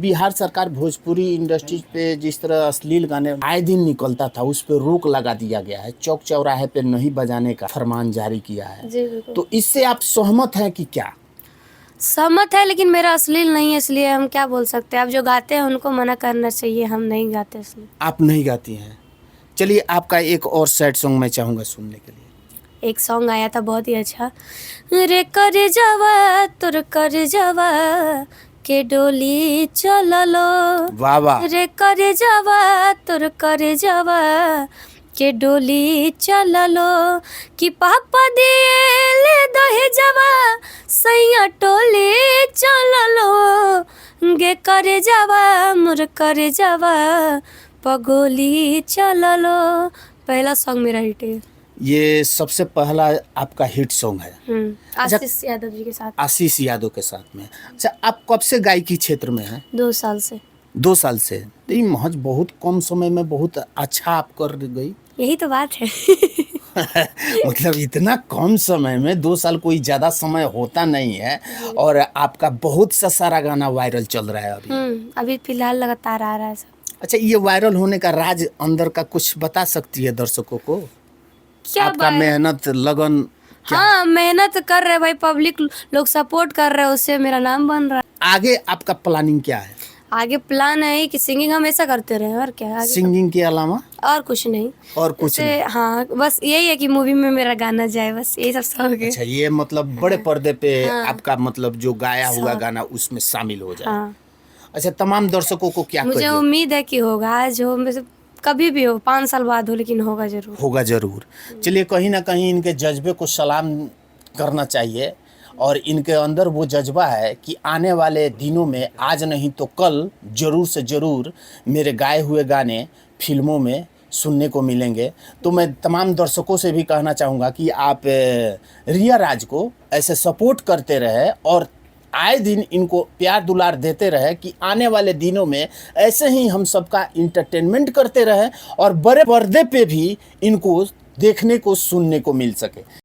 बिहार सरकार भोजपुरी इंडस्ट्री पे जिस तरह अश्लील गाने आए दिन निकलता था, उस पे रोक लगा दिया गया है, चौक चौराहे पे नहीं बजाने का फरमान जारी किया है। जी बिल्कुल तो इससे आप सहमत हैं कि क्या? सहमत है, लेकिन मेरा अश्लील नहीं है, इसलिए हम क्या बोल सकते हैं। आप जो गाते हैं उनको मना करना चाहिए, हम नहीं गाते इसलिए। आप नहीं गाती हैं? चलिए आपका एक और सैड सॉन्ग मैं चाहूँगा सुनने के लिए। एक सॉन्ग आया था बहुत ही अच्छा, रे कर जावा तुर कर जावा के डोली चललो, वाह वाह, रे कर जावा तुर कर जावा के डोली चललो, कि पापा दिए ले दहे जावा सैया टोली चललो, गे कर जावा मुर कर जावा पगोली चललो। पहला सॉन्ग मेरा हिट है। ये सबसे पहला आपका हिट सॉन्ग है आशीष यादव जी के साथ। आशीष यादव के साथ में। अच्छा, आप कब से गायकी क्षेत्र में हैं? 2 साल से। 2 साल से? तो ये महज बहुत कम समय में बहुत अच्छा आप कर गई। यही तो बात है। मतलब इतना कम समय में 2 साल कोई ज़्यादा समय होता नहीं है, और आपका बहुत सा सारा गाना वायरल चल रहा है अभी। अभी फिलहाल लगातार आ रहा है सब। अच्छा, ये वायरल होने का राज अंदर का कुछ बता सकती है दर्शकों को? क्या आपका मेहनत, लगन क्या? हाँ, मेहनत कर रहे भाई, पब्लिक लोग सपोर्ट कर रहे हैं, उससे मेरा नाम बन रहा है। आगे आपका प्लानिंग क्या है? आगे प्लान है कि सिंगिंग हमेशा करते रहे, और क्या आगे सिंगिंग के अलावा और कुछ नहीं। और कुछ नहीं? हाँ, बस यही है कि मूवी में मेरा गाना जाए, बस यही सब शौक है। अच्छा, ये मतलब बड़े पर्दे पे आपका मतलब जो गाया हुआ गाना उसमें शामिल हो जाए। हाँ, अच्छा, तमाम दर्शकों को क्या मुझे कहिए? उम्मीद है कि होगा, आज हो, मतलब कभी भी हो, 5 साल बाद हो, लेकिन होगा जरूर। होगा जरूर। चलिए, कहीं ना कहीं इनके जज्बे को सलाम करना चाहिए, और इनके अंदर वो जज्बा है कि आने वाले दिनों में, आज नहीं तो कल, जरूर से जरूर मेरे गाए हुए गाने फिल्मों में सुनने को मिलेंगे। तो मैं तमाम दर्शकों से भी कहना चाहूँगा कि आप रिया राज को ऐसे सपोर्ट करते रहे, और आए दिन इनको प्यार दुलार देते रहे, कि आने वाले दिनों में ऐसे ही हम सबका इंटरटेनमेंट करते रहे, और बड़े पर्दे पे भी इनको देखने को, सुनने को मिल सके।